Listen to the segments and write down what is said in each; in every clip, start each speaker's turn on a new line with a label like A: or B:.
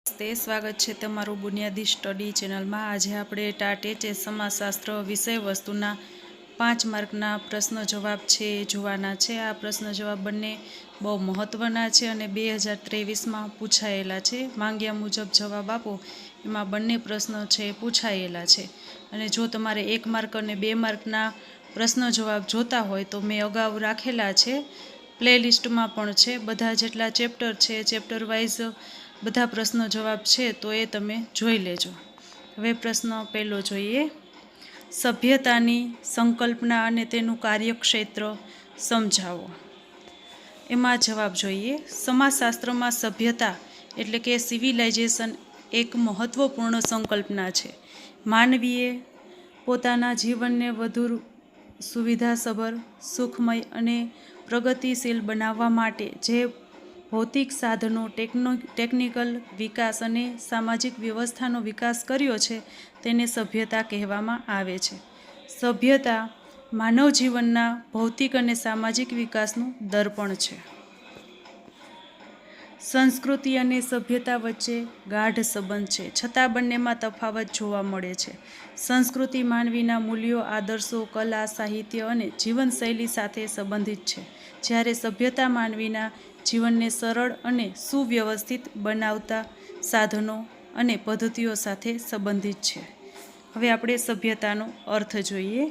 A: સ્વાગત છે તમારું બુનિયાદી સ્ટડી ચેનલમાં। આજે આપણે ટાટે સમાજશાસ્ત્ર વિષય વસ્તુના 5 માર્કના પ્રશ્નો જવાબ છે જોવાના છે। આ પ્રશ્નો જવાબ બંને બહુ મહત્ત્વના છે અને 2023માં પૂછાયેલા છે। માંગ્યા મુજબ જવાબ આપો એમાં બંને પ્રશ્નો છે પૂછાયેલા છે। અને જો તમારે 1 માર્ક અને 2 માર્કના પ્રશ્નો જવાબ જોતા હોય તો મેં અગાઉ રાખેલા છે, પ્લેલિસ્ટમાં પણ છે। બધા જેટલા ચેપ્ટર છે ચેપ્ટર વાઇઝ બધા પ્રશ્નો જવાબ છે તો એ તમે જોઈ લેજો। હવે પ્રશ્ન પહેલો જોઈએ, સભ્યતાની સંકલ્પના અને તેનું કાર્યક્ષેત્ર સમજાવો। એમાં જવાબ જોઈએ, સમાજશાસ્ત્રમાં સભ્યતા એટલે કે સિવિલાઇઝેશન એક મહત્ત્વપૂર્ણ સંકલ્પના છે। માનવીએ પોતાના જીવનને વધુ સુવિધાસભર, સુખમય અને પ્રગતિશીલ બનાવવા માટે જે ભૌતિક સાધનો, ટેકનિકલ વિકાસ અને સામાજિક વ્યવસ્થાનો વિકાસ કર્યો છે તેને સભ્યતા કહેવામાં આવે છે। સભ્યતા માનવ જીવનના ભૌતિક અને સામાજિક વિકાસનું દર્પણ છે। સંસ્કૃતિ અને સભ્યતા વચ્ચે ગાઢ સંબંધ છે, છતાં બંનેમાં તફાવત જોવા મળે છે। સંસ્કૃતિ માનવીના મૂલ્યો, આદર્શો, કલા, સાહિત્ય અને જીવનશૈલી સાથે સંબંધિત છે, જ્યારે સભ્યતા માનવીના જીવનને સરળ અને સુવ્યવસ્થિત બનાવતા સાધનો અને પદ્ધતિઓ સાથે સંબંધિત છે। હવે આપણે સભ્યતાનો અર્થ જોઈએ।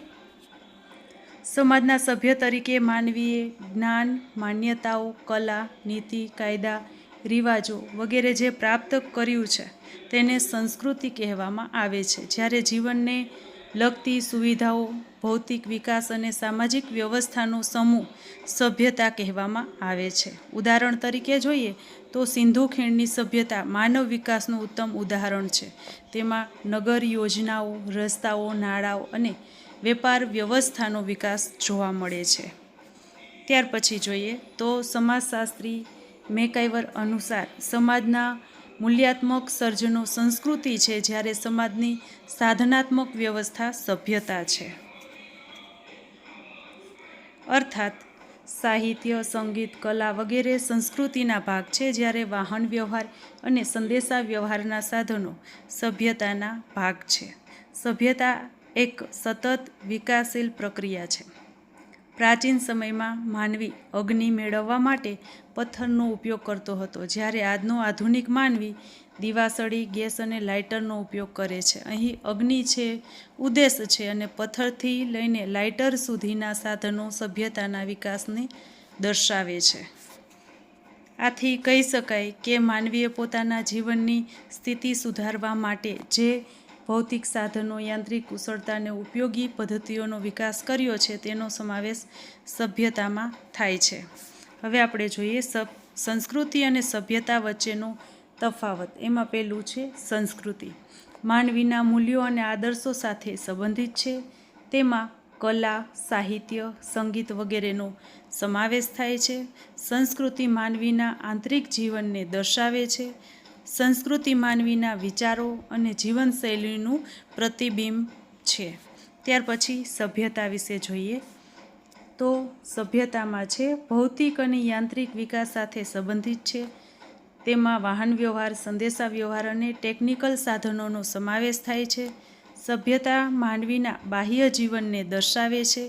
A: સમાજના સભ્ય તરીકે માનવીએ જ્ઞાન, માન્યતાઓ, કલા, નીતિ, કાયદા, રિવાજો વગેરે જે પ્રાપ્ત કર્યું છે તેને સંસ્કૃતિ કહેવામાં આવે છે, જ્યારે જીવનને લગતી સુવિધાઓ, ભૌતિક વિકાસ અને સામાજિક વ્યવસ્થાનો સમૂહ સભ્યતા કહેવામાં આવે છે। ઉદાહરણ તરીકે જોઈએ તો સિંધુ ખીણની સભ્યતા માનવ વિકાસનું ઉત્તમ ઉદાહરણ છે। તેમાં નગર યોજનાઓ, રસ્તાઓ, નાળાઓ અને વેપાર વ્યવસ્થાનો વિકાસ જોવા મળે છે। ત્યાર પછી જોઈએ તો સમાજશાસ્ત્રી મેકાઈવર અનુસાર સમાજના મૂલ્યાત્મક સર્જનો સંસ્કૃતિ છે, જ્યારે સમાજની સાધનાત્મક વ્યવસ્થા સભ્યતા છે। અર્થાત સાહિત્ય, સંગીત, કલા વગેરે સંસ્કૃતિના ભાગ છે, જ્યારે વાહન વ્યવહાર અને સંદેશા વ્યવહારના સાધનો સભ્યતાના ભાગ છે। સભ્યતા એક સતત વિકાસશીલ પ્રક્રિયા છે। પ્રાચીન સમયમાં માનવી અગ્નિ મેળવવા માટે પથ્થરનો ઉપયોગ કરતો હતો, જ્યારે આજનો આધુનિક માનવી દિવાસળી, ગેસ અને લાઇટરનો ઉપયોગ કરે છે। અહીં અગ્નિ છે ઉદ્દેશ છે અને પથ્થરથી લઈને લાઇટર સુધીના સાધનો સભ્યતાના વિકાસને દર્શાવે છે। આથી કહી શકાય કે માનવીએ પોતાના જીવનની સ્થિતિ સુધારવા માટે જે ભૌતિક સાધનો, યાંત્રિક કુશળતા અને ઉપયોગી પદ્ધતિઓનો વિકાસ કર્યો છે તેનો સમાવેશ સભ્યતામાં થાય છે। હવે આપણે જોઈએ સંસ્કૃતિ અને સભ્યતા વચ્ચેનો તફાવત। એમાં પહેલું છે સંસ્કૃતિ, માનવીના મૂલ્યો અને આદર્શો સાથે સંબંધિત છે। તેમાં કલા, સાહિત્ય, સંગીત વગેરેનો સમાવેશ થાય છે। સંસ્કૃતિ માનવીના આંતરિક જીવનને દર્શાવે છે। સંસ્કૃતિ માનવીના વિચારો અને જીવનશૈલીનું પ્રતિબિંબ છે। ત્યાર પછી સભ્યતા વિશે જોઈએ તો સભ્યતામાં છે ભૌતિક અને યાંત્રિક વિકાસ સાથે સંબંધિત છે। તેમાં વાહન વ્યવહાર, સંદેશા વ્યવહાર અને ટેકનિકલ સાધનોનો સમાવેશ થાય છે। સભ્યતા માનવીના બાહ્ય જીવનને દર્શાવે છે।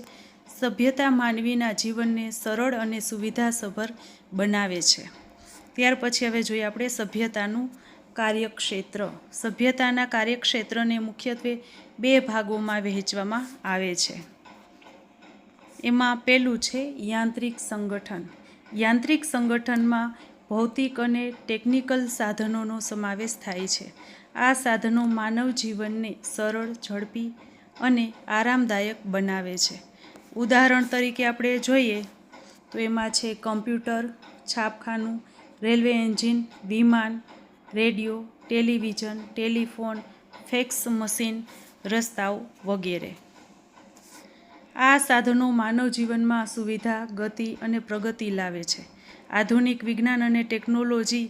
A: સભ્યતા માનવીના જીવનને સરળ અને સુવિધાસભર બનાવે છે। ત્યાર પછી હવે જોઈએ આપણે સભ્યતાનું કાર્યક્ષેત્ર। સભ્યતાના કાર્યક્ષેત્રને મુખ્યત્વે 2 ભાગોમાં વહેંચવામાં આવે છે। એમાં પહેલું છે યાંત્રિક સંગઠન। યાંત્રિક સંગઠનમાં ભૌતિક અને ટેકનિકલ સાધનોનો સમાવેશ થાય છે। આ સાધનો માનવ જીવનને સરળ, ઝડપી અને આરામદાયક બનાવે છે। ઉદાહરણ તરીકે આપણે જોઈએ તો એમાં છે કમ્પ્યુટર, છાપખાનું, રેલવે એન્જિન, વિમાન, radio, television, telephone, fax machine, રસ્તાઓ વગેરે। આ સાધનો માનવ જીવનમાં સુવિધા, ગતિ અને પ્રગતિ લાવે છે। આધુનિક વિજ્ઞાન અને ટેકનોલોજી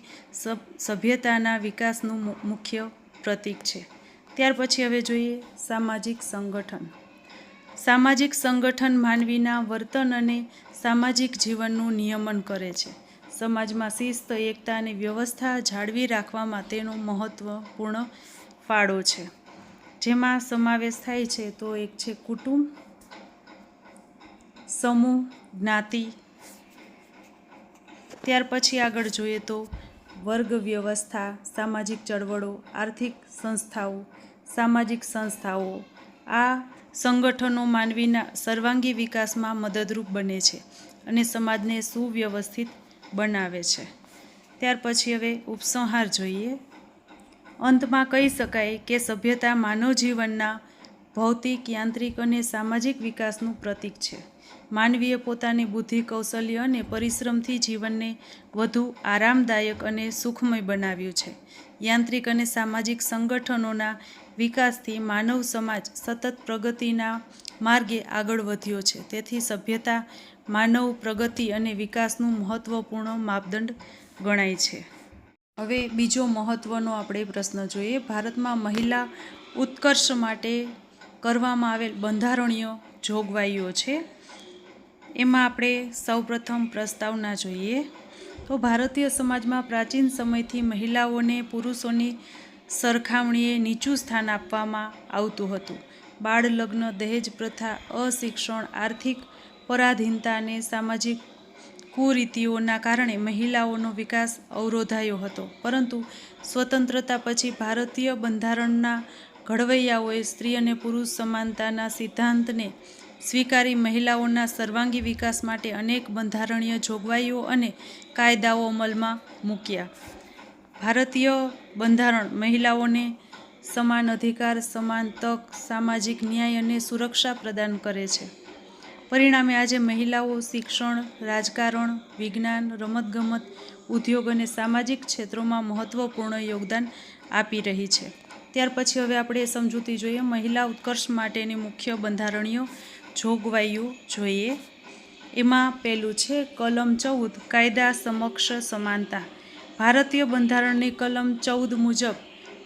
A: સભ્યતાના વિકાસનું મુખ્ય પ્રતીક છે। ત્યાર પછી હવે જોઈએ સામાજિક સંગઠન। સામાજિક સંગઠન માનવીના વર્તન અને સામાજિક જીવનનું નિયમન કરે છે। સમાજમાં શિસ્ત, એકતા અને વ્યવસ્થા જાળવી રાખવામાં તેનો મહત્વપૂર્ણ ફાળો છે, જેમાં સમાવેશ થાય છે તો એક છે કુટુંબ, સમૂહ, જ્ઞાતિ. ત્યાર પછી આગળ જોઈએ તો વર્ગ વ્યવસ્થા, સામાજિક ચળવળો, આર્થિક સંસ્થાઓ, સામાજિક સંસ્થાઓ. આ સંગઠનો માનવીના સર્વાંગી વિકાસમાં મદદરૂપ બને છે અને સમાજને સુવ્યવસ્થિત બનાવે છે. ત્યાર પછી હવે ઉપસંહાર જોઈએ. અંતમાં કહી શકાય કે સભ્યતા માનવ જીવનના ભૌતિક, યાંત્રિક અને સામાજિક વિકાસનું પ્રતીક છે. માનવીએ પોતાની બુદ્ધિ, કૌશલ્ય અને પરિશ્રમથી જીવનને વધુ આરામદાયક અને સુખમય બનાવ્યું છે. યાંત્રિક અને સામાજિક સંગઠનોના વિકાસથી માનવ સમાજ સતત પ્રગતિના માર્ગે આગળ વધ્યો છે. તેથી સભ્યતા માનવ પ્રગતિ અને વિકાસનું મહત્વપૂર્ણ માપદંડ ગણાય છે. હવે બીજો મહત્વનો આપણે પ્રશ્ન જોઈએ. ભારતમાં મહિલા ઉત્કર્ષ માટે કરવામાં આવેલ બંધારણીય જોગવાઈઓ છે. એમાં આપણે સૌપ્રથમ પ્રસ્તાવના જોઈએ તો ભારતીય સમાજમાં પ્રાચીન સમયથી મહિલાઓને પુરુષોની સરખામણીએ નીચું સ્થાન આપવામાં આવતું હતું. બાળ લગ્ન, દહેજ પ્રથા, અશિક્ષણ, આર્થિક પરાધીનતા અને સામાજિક કુરીતિઓના કારણે મહિલાઓનો વિકાસ અવરોધાયો હતો. પરંતુ સ્વતંત્રતા પછી ભારતીય બંધારણના ઘડવૈયાઓએ સ્ત્રી અને પુરુષ સમાનતાના સિદ્ધાંતને સ્વીકારી મહિલાઓના સર્વાંગી વિકાસ માટે અનેક બંધારણીય જોગવાઈઓ અને કાયદાઓ અમલમાં મૂક્યા. ભારતીય બંધારણ મહિલાઓને સમાન અધિકાર, સમાન તક, સામાજિક ન્યાય અને સુરક્ષા પ્રદાન કરે છે. પરિણામે આજે મહિલાઓ શિક્ષણ, રાજકારણ, વિજ્ઞાન, રમતગમત, ઉદ્યોગ અને સામાજિક ક્ષેત્રોમાં મહત્વપૂર્ણ યોગદાન આપી રહી છે. ત્યાર પછી હવે આપણે સમજૂતી જોઈએ. મહિલા ઉત્કર્ષ માટેની મુખ્ય બંધારણીય જોગવાઈઓ જોઈએ. એમાં પહેલું છે કલમ 14 કાયદા સમક્ષ સમાનતા. ભારતીય બંધારણની કલમ 14 મુજબ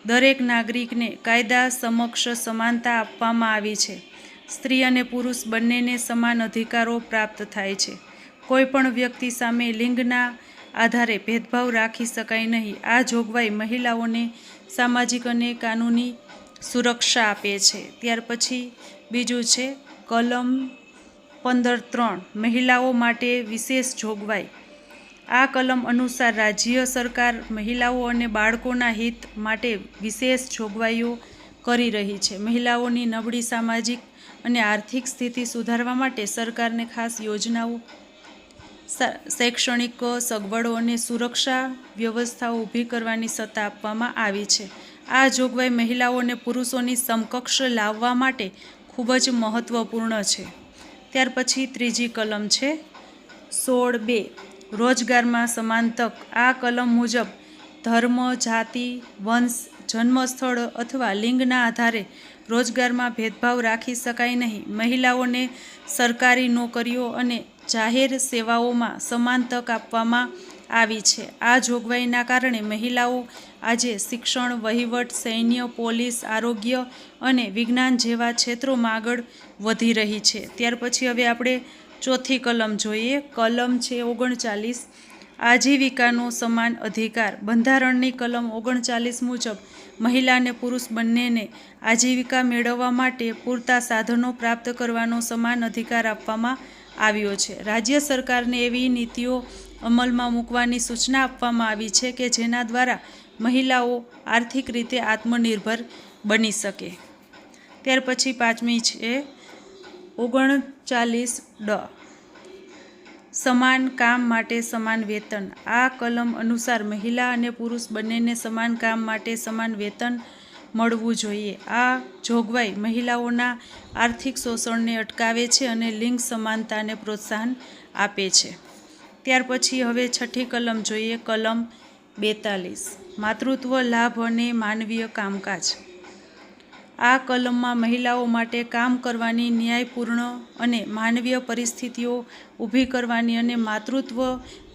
A: દરેક નાગરિકને કાયદા સમક્ષ સમાનતા આપવામાં આવી છે. સ્ત્રી અને પુરુષ બંનેને સમાન અધિકારો પ્રાપ્ત થાય છે. કોઈ પણ વ્યક્તિ સામે લિંગના આધારે ભેદભાવ રાખી શકાય નહીં. આ જોગવાઈ મહિલાઓને સામાજિક અને કાનૂની સુરક્ષા આપે છે. ત્યાર પછી બીજું છે કલમ 15(3) મહિલાઓ માટે વિશેષ જોગવાઈ. આ કલમ અનુસાર રાજ્ય સરકાર મહિલાઓ અને બાળકોના હિત માટે વિશેષ જોગવાઈઓ કરી રહી છે. મહિલાઓની નબળી સામાજિક અને આર્થિક સ્થિતિ સુધારવા માટે સરકારને ખાસ યોજનાઓ, શૈક્ષણિક સગવડો અને સુરક્ષા વ્યવસ્થાઓ ઊભી કરવાની સત્તા આપવામાં આવી છે. આ જોગવાઈ મહિલાઓને પુરુષોની સમકક્ષ લાવવા માટે ખૂબ જ મહત્વપૂર્ણ છે. ત્યાર પછી ત્રીજી કલમ છે 16(2) રોજગારમાં સમાન તક. આ કલમ મુજબ ધર્મ, જાતિ, વંશ, જન્મસ્થળ અથવા લિંગના આધારે રોજગારમાં ભેદભાવ રાખી શકાય નહીં. મહિલાઓને સરકારી નોકરીઓ અને જાહેર સેવાઓમાં સમાન તક આપવામાં આવી છે. આ જોગવાઈના કારણે મહિલાઓ આજે શિક્ષણ, વહીવટ, સૈન્ય, પોલીસ, આરોગ્ય અને વિજ્ઞાન જેવા ક્ષેત્રોમાં આગળ વધી રહી છે. ત્યાર પછી હવે આપણે ચોથી કલમ જોઈએ. કલમ છે 39 આજીવિકાનો સમાન અધિકાર. બંધારણની કલમ 39 મુજબ મહિલા અને પુરુષ બંનેને આજીવિકા મેળવવા માટે પૂરતા સાધનો પ્રાપ્ત કરવાનો સમાન અધિકાર આપવામાં આવ્યો છે. રાજ્ય સરકારને એવી નીતિઓ અમલમાં મૂકવાની સૂચના આપવામાં આવી છે કે જેના દ્વારા મહિલાઓ આર્થિક રીતે આત્મનિર્ભર બની શકે. ત્યાર પછી પાંચમી છે 39(d) સમાન કામ માટે સમાન વેતન. આ કલમ અનુસાર મહિલા અને પુરુષ બંનેને સમાન કામ માટે સમાન વેતન મળવું જોઈએ. આ જોગવાઈ મહિલાઓના આર્થિક શોષણને અટકાવે છે અને લિંગ સમાનતાને પ્રોત્સાહન આપે છે. ત્યાર પછી હવે છઠ્ઠી કલમ જોઈએ. કલમ 42 માતૃત્વ લાભ અને માનવીય કામકાજ. આ કલમમાં મહિલાઓ માટે કામ કરવાની, ન્યાયપૂર્ણ અને માનવીય પરિસ્થિતિઓ ઊભી કરવાની અને માતૃત્વ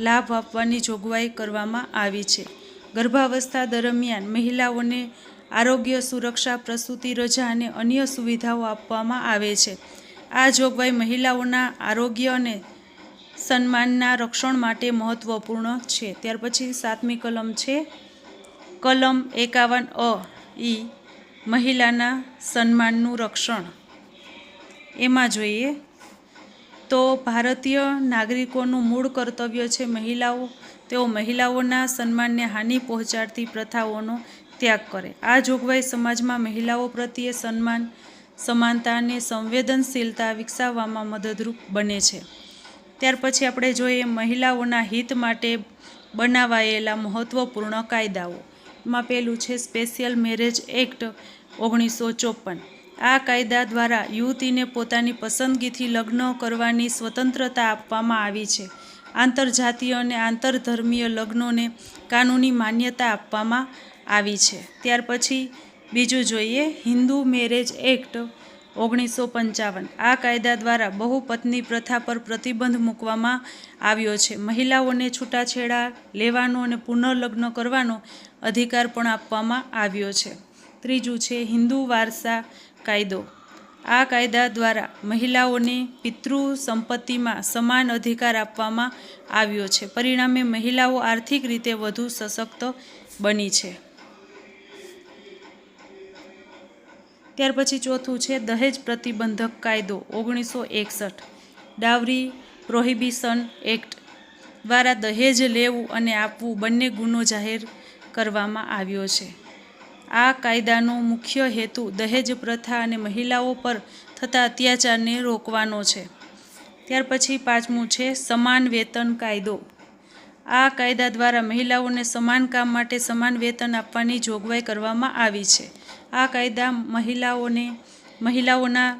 A: લાભ આપવાની જોગવાઈ કરવામાં આવી છે. ગર્ભાવસ્થા દરમિયાન મહિલાઓને આરોગ્ય સુરક્ષા, પ્રસૂતિ રજા અને અન્ય સુવિધાઓ આપવામાં આવે છે. આ જોગવાઈ મહિલાઓના આરોગ્ય અને સન્માનના રક્ષણ માટે મહત્વપૂર્ણ છે. ત્યાર પછી 7મી કલમ છે કલમ 51 ઈ મહિલાના સન્માનનું રક્ષણ. એમાં જોઈએ તો ભારતીય નાગરિકોનું મૂળ કર્તવ્ય છે તેઓ મહિલાઓના સન્માનને હાનિ પહોંચાડતી પ્રથાઓનો ત્યાગ કરે. આ જોગવાઈ સમાજમાં મહિલાઓ પ્રત્યે સન્માન, સમાનતા અને સંવેદનશીલતા વિકસાવવામાં મદદરૂપ બને છે. ત્યાર પછી આપણે જોઈએ મહિલાઓના હિત માટે બનાવાયેલા મહત્વપૂર્ણ કાયદાઓ. એમાં પહેલું છે સ્પેશિયલ મેરેજ એક્ટ 1954. આ કાયદા દ્વારા યુવતીને પોતાની પસંદગીથી લગ્ન કરવાની સ્વતંત્રતા આપવામાં આવી છે. આંતરજાતીય અને આંતરધર્મીય લગ્નોને કાનૂની માન્યતા આપવામાં આવી છે. ત્યાર પછી બીજું જોઈએ હિન્દુ મેરેજ એક્ટ 1955. આ કાયદા દ્વારા બહુપત્ની પ્રથા પર પ્રતિબંધ મૂકવામાં આવ્યો છે. મહિલાઓને છૂટાછેડા લેવાનો અને પુનર્લગ્ન કરવાનો અધિકાર પણ આપવામાં આવ્યો છે. ત્રીજું છે હિન્દુ વારસા કાયદો. આ કાયદા દ્વારા મહિલાઓને પિતૃ સંપત્તિમાં સમાન અધિકાર આપવામાં આવ્યો છે. પરિણામે મહિલાઓ આર્થિક રીતે વધુ સશક્ત બની છે. ત્યાર પછી ચોથું છે દહેજ પ્રતિબંધક કાયદો 1961. ડાવરી પ્રોહિબિશન એક્ટ દ્વારા દહેજ લેવું અને આપવું બંને ગુનો જાહેર કરવામાં આવ્યો છે. આ કાયદાનો મુખ્ય હેતુ દહેજ પ્રથા અને મહિલાઓ પર થતા અત્યાચારને રોકવાનો છે. ત્યાર પછી 5મું છે સમાન વેતન કાયદો. આ કાયદા દ્વારા મહિલાઓને સમાન કામ માટે સમાન વેતન આપવાની જોગવાઈ કરવામાં આવી છે. આ કાયદા મહિલાઓના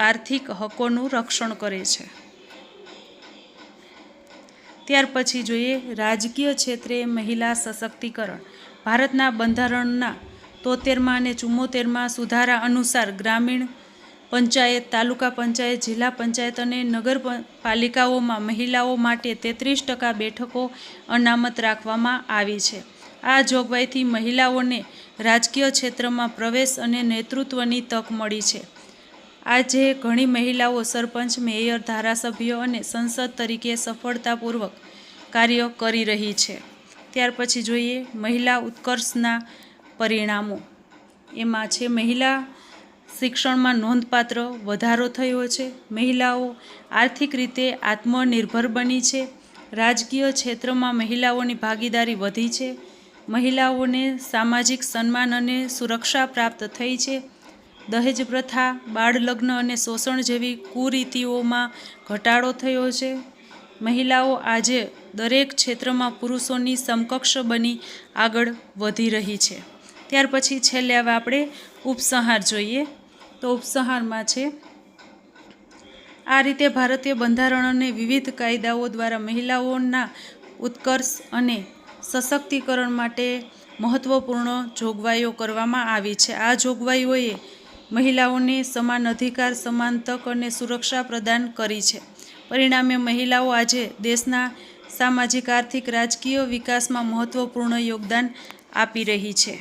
A: આર્થિક હકોનું રક્ષણ કરે છે. ત્યાર પછી જોઈએ રાજકીય ક્ષેત્રે મહિલા સશક્તિકરણ. ભારતના બંધારણના 73 અને 74 સુધારા અનુસાર ગ્રામીણ પંચાયત, તાલુકા પંચાયત, જિલ્લા પંચાયત અને નગરપાલિકાઓમાં મહિલાઓ માટે 33% બેઠકો અનામત રાખવામાં આવી છે. આ જોગવાઈથી મહિલાઓને રાજકીય ક્ષેત્રમાં પ્રવેશ અને નેતૃત્વની તક મળી છે. આજે ઘણી મહિલાઓ સરપંચ, મેયર, ધારાસભ્ય અને સંસદ તરીકે સફળતાપૂર્વક કાર્ય કરી રહી છે. ત્યાર પછી જોઈએ મહિલા ઉત્કર્ષના પરિણામો. એમાં છે મહિલા શિક્ષણમાં નોંધપાત્ર વધારો થયો છે. મહિલાઓ આર્થિક રીતે આત્મનિર્ભર બની છે. રાજકીય ક્ષેત્રમાં મહિલાઓની ભાગીદારી વધી છે. મહિલાઓને સામાજિક સન્માન અને સુરક્ષા પ્રાપ્ત થઈ છે. દહેજ પ્રથા, બાળ લગ્ન અને શોષણ જેવી કુરીતિઓમાં ઘટાડો થયો છે. મહિલાઓ આજે દરેક ક્ષેત્રમાં પુરુષોની સમકક્ષ બની આગળ વધી રહી છે. ત્યાર પછી છેલ્લે હવે આપણે ઉપસંહાર જોઈએ તો ઉપસંહારમાં છે આ રીતે ભારતીય બંધારણ અને વિવિધ કાયદાઓ દ્વારા મહિલાઓના ઉત્કર્ષ અને સશક્તિકરણ માટે મહત્વપૂર્ણ જોગવાઈઓ કરવામાં આવી છે. આ જોગવાઈઓએ મહિલાઓને સમાન અધિકાર, સમાન તક અને સુરક્ષા પ્રદાન કરી છે. પરિણામે મહિલાઓ આજે દેશના સામાજિક, આર્થિક, રાજકીય વિકાસમાં મહત્વપૂર્ણ યોગદાન આપી રહી છે.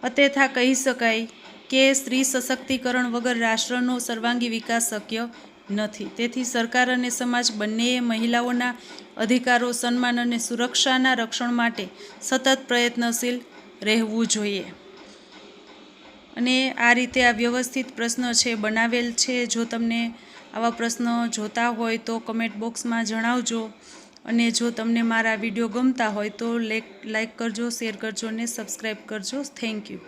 A: અતેથા કહી શકાય કે સ્ત્રી સશક્તિકરણ વગર રાષ્ટ્રનો સર્વાંગી વિકાસ શક્ય નથી. તેથી સરકાર અને સમાજ બંનેએ મહિલાઓના અધિકારો, સન્માન અને સુરક્ષાના રક્ષણ માટે સતત પ્રયત્નશીલ રહેવું જોઈએ. અને આ રીતે આ વ્યવસ્થિત પ્રશ્ન છે બનાવેલ છે. જો તમને આવા પ્રશ્ન જોતા હોય તો કમેન્ટ બોક્સમાં જણાવજો. અને જો તમને મારા વિડીયો ગમતા હોય તો લાઈક કરજો, શેર કરજો અને સબસ્ક્રાઈબ કરજો. Thank you.